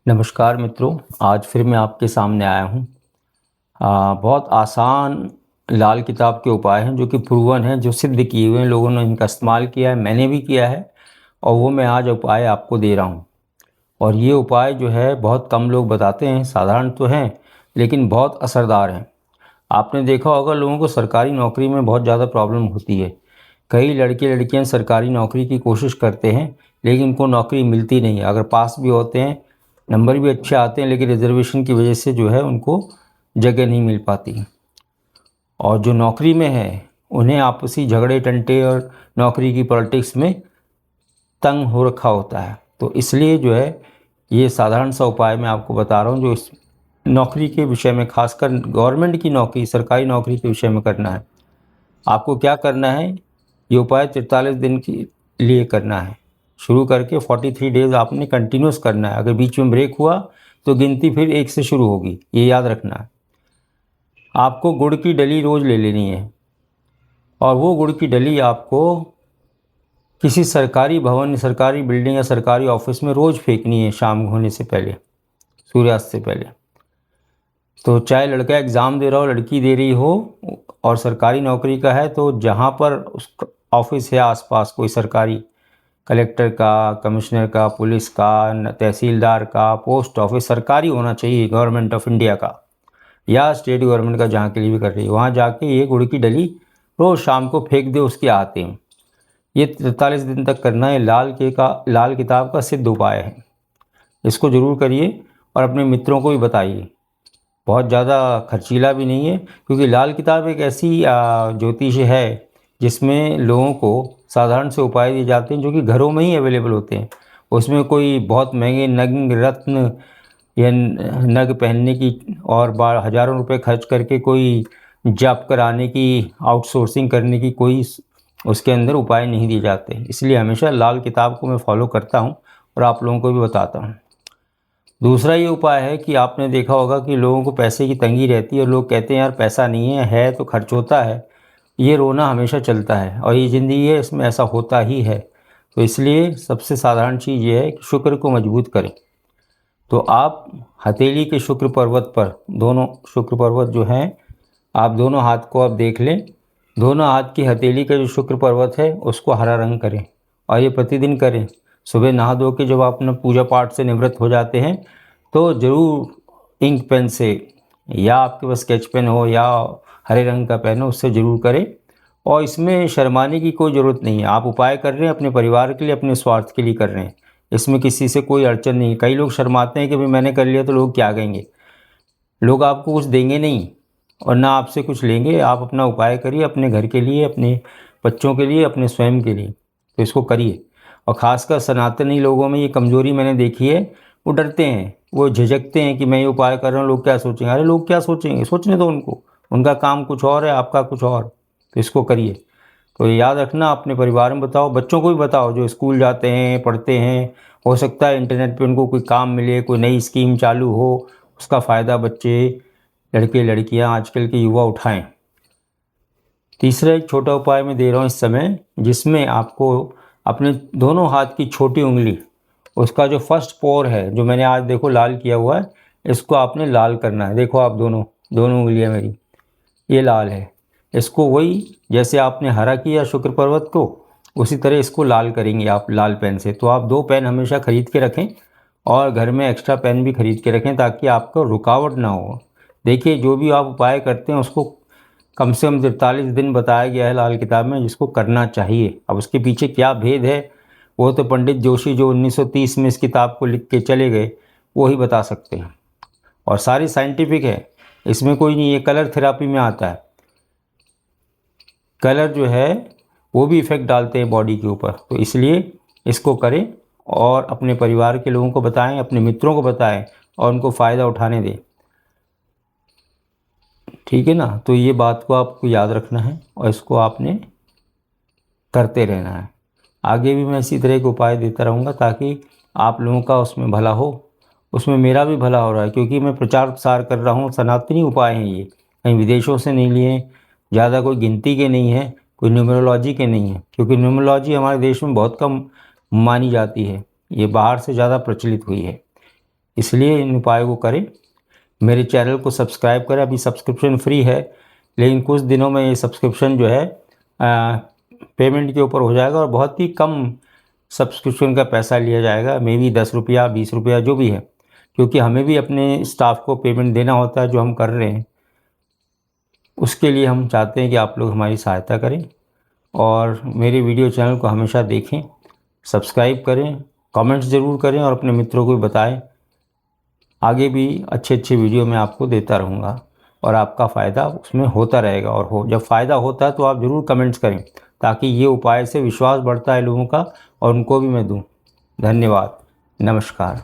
नमस्कार मित्रों, आज फिर मैं आपके सामने आया हूँ। बहुत आसान लाल किताब के उपाय हैं जो कि प्रूवन हैं, जो सिद्ध किए हुए हैं, लोगों ने इनका इस्तेमाल किया है, मैंने भी किया है और वो मैं आज उपाय आपको दे रहा हूँ। और ये उपाय जो है बहुत कम लोग बताते हैं, साधारण तो हैं लेकिन बहुत असरदार हैं। आपने देखा होगा लोगों को सरकारी नौकरी में बहुत ज़्यादा प्रॉब्लम होती है। कई लड़के लड़कियां सरकारी नौकरी की कोशिश करते हैं लेकिन उनको नौकरी मिलती नहीं है। अगर पास भी होते हैं, नंबर भी अच्छे आते हैं, लेकिन रिजर्वेशन की वजह से जो है उनको जगह नहीं मिल पाती। और जो नौकरी में है उन्हें आपसी झगड़े टंटे और नौकरी की पॉलिटिक्स में तंग हो रखा होता है। तो इसलिए जो है ये साधारण सा उपाय मैं आपको बता रहा हूँ जो इस नौकरी के विषय में, खासकर गवर्नमेंट की नौकरी, सरकारी नौकरी के विषय में करना है। आपको क्या करना है, ये उपाय 43 दिन के लिए करना है। शुरू करके 43 डेज़ आपने कंटिन्यूस करना है। अगर बीच में ब्रेक हुआ तो गिनती फिर 1 से शुरू होगी, ये याद रखना है। आपको गुड़ की डली रोज़ ले लेनी है और वो गुड़ की डली आपको किसी सरकारी भवन, सरकारी बिल्डिंग या सरकारी ऑफिस में रोज़ फेंकनी है शाम होने से पहले, सूर्यास्त से पहले। तो चाहे लड़का एग्ज़ाम दे रहा हो, लड़की दे रही हो, और सरकारी नौकरी का है तो जहाँ पर उस ऑफिस है आसपास कोई सरकारी, कलेक्टर का, कमिश्नर का, पुलिस का, तहसीलदार का, पोस्ट ऑफिस सरकारी होना चाहिए, गवर्नमेंट ऑफ इंडिया का या स्टेट गवर्नमेंट का, जहाँ के लिए भी कर रही है, वहाँ जाके ये गुड़ की डली रोज़ शाम को फेंक दे उसके हाथे में। ये 43 दिन तक करना है। लाल किताब का सिद्ध उपाय है। इसको ज़रूर करिए और अपने मित्रों को भी बताइए। बहुत ज़्यादा खर्चीला भी नहीं है, क्योंकि लाल किताब एक ऐसी ज्योतिष है जिसमें लोगों को साधारण से उपाय दिए जाते हैं जो कि घरों में ही अवेलेबल होते हैं। उसमें कोई बहुत महंगे नग रत्न या नग पहनने की और हज़ारों रुपए खर्च करके कोई जप कराने की, आउटसोर्सिंग करने की कोई उसके अंदर उपाय नहीं दिए जाते। इसलिए हमेशा लाल किताब को मैं फॉलो करता हूँ और आप लोगों को भी बताता हूँ। दूसरा ये उपाय है कि आपने देखा होगा कि लोगों को पैसे की तंगी रहती है और लोग कहते हैं यार पैसा नहीं है तो खर्च होता है। ये रोना हमेशा चलता है और ये ज़िंदगी है, इसमें ऐसा होता ही है। तो इसलिए सबसे साधारण चीज़ ये है कि शुक्र को मजबूत करें। तो आप हथेली के शुक्र पर्वत पर, दोनों शुक्र पर्वत जो हैं, आप दोनों हाथ को आप देख लें। दोनों हाथ की हथेली का जो शुक्र पर्वत है उसको हरा रंग करें और ये प्रतिदिन करें। सुबह नहा धो के जब आप अपना पूजा पाठ से निवृत्त हो जाते हैं तो ज़रूर इंक पेन से, या आपके पास स्केच पेन हो या हरे रंग का पेन हो, उससे ज़रूर करें। और इसमें शर्माने की कोई ज़रूरत नहीं है। आप उपाय कर रहे हैं अपने परिवार के लिए, अपने स्वार्थ के लिए कर रहे हैं। इसमें किसी से कोई अड़चन नहीं है। कई लोग शर्माते हैं कि भाई मैंने कर लिया तो लोग क्या कहेंगे। लोग आपको कुछ देंगे नहीं और ना आपसे कुछ लेंगे। आप अपना उपाय करिए अपने घर के लिए, अपने बच्चों के लिए, अपने स्वयं के लिए। तो इसको करिए। और ख़ासकर सनातनी लोगों में ये कमज़ोरी मैंने देखी है, वो डरते हैं, वो झिझकते हैं कि मैं ये उपाय कर रहा हूँ, लोग क्या सोचेंगे। अरे लोग क्या सोचेंगे, सोचने दो उनको, उनका काम कुछ और है, आपका कुछ और। तो इसको करिए। तो ये याद रखना, अपने परिवार में बताओ, बच्चों को भी बताओ जो स्कूल जाते हैं, पढ़ते हैं। हो सकता है इंटरनेट पे उनको कोई काम मिले, कोई नई स्कीम चालू हो, उसका फ़ायदा बच्चे, लड़के लड़कियां, आजकल के युवा उठाएं। तीसरा एक छोटा उपाय मैं दे रहा हूँ इस समय, जिसमें आपको अपने दोनों हाथ की छोटी उंगली, उसका जो फर्स्ट पोर है, जो मैंने आज देखो लाल किया हुआ है, इसको आपने लाल करना है। देखो आप दोनों दोनों उंगलियां मेरी, ये लाल है। इसको वही जैसे आपने हरा किया शुक्र पर्वत को, उसी तरह इसको लाल करेंगे आप लाल पेन से। तो आप 2 पेन हमेशा ख़रीद के रखें और घर में एक्स्ट्रा पेन भी ख़रीद के रखें ताकि आपको रुकावट ना हो। देखिए जो भी आप उपाय करते हैं उसको कम से कम 43 दिन बताया गया है लाल किताब में जिसको करना चाहिए। अब उसके पीछे क्या भेद है वो तो पंडित जोशी जो 1930 में इस किताब को लिख के चले गए वो ही बता सकते हैं। और सारी साइंटिफिक है, इसमें कोई नहीं। ये कलर थेरापी में आता है। कलर जो है वो भी इफ़ेक्ट डालते हैं बॉडी के ऊपर। तो इसलिए इसको करें और अपने परिवार के लोगों को बताएं, अपने मित्रों को बताएं और उनको फ़ायदा उठाने दें। ठीक है ना। तो ये बात को आपको याद रखना है और इसको आपने करते रहना है। आगे भी मैं इसी तरह के उपाय देता रहूँगा ताकि आप लोगों का उसमें भला हो, उसमें मेरा भी भला हो रहा है, क्योंकि मैं प्रचार प्रसार कर रहा हूँ। सनातनी उपाय हैं ये, कहीं विदेशों से नहीं लिए, ज़्यादा कोई गिनती के नहीं है, कोई न्यूमरोलॉजी के नहीं है, क्योंकि न्यूमरोलॉजी हमारे देश में बहुत कम मानी जाती है। ये बाहर से ज़्यादा प्रचलित हुई है। इसलिए इन उपायों को करें। मेरे चैनल को सब्सक्राइब करें। अभी सब्सक्रिप्शन फ्री है, लेकिन कुछ दिनों में ये सब्सक्रिप्शन जो है पेमेंट के ऊपर हो जाएगा और बहुत ही कम सब्सक्रिप्शन का पैसा लिया जाएगा, मे बी 10 रुपया 20 रुपया जो भी है, क्योंकि हमें भी अपने स्टाफ को पेमेंट देना होता है जो हम कर रहे हैं। उसके लिए हम चाहते हैं कि आप लोग हमारी सहायता करें और मेरे वीडियो चैनल को हमेशा देखें, सब्सक्राइब करें, कमेंट्स ज़रूर करें और अपने मित्रों को बताएं। आगे भी अच्छे अच्छे वीडियो मैं आपको देता रहूँगा और आपका फ़ायदा उसमें होता रहेगा। और जब फ़ायदा होता है तो आप ज़रूर कमेंट्स करें, ताकि ये उपाय से विश्वास बढ़ता है लोगों का और उनको भी मैं दूँ। धन्यवाद, नमस्कार।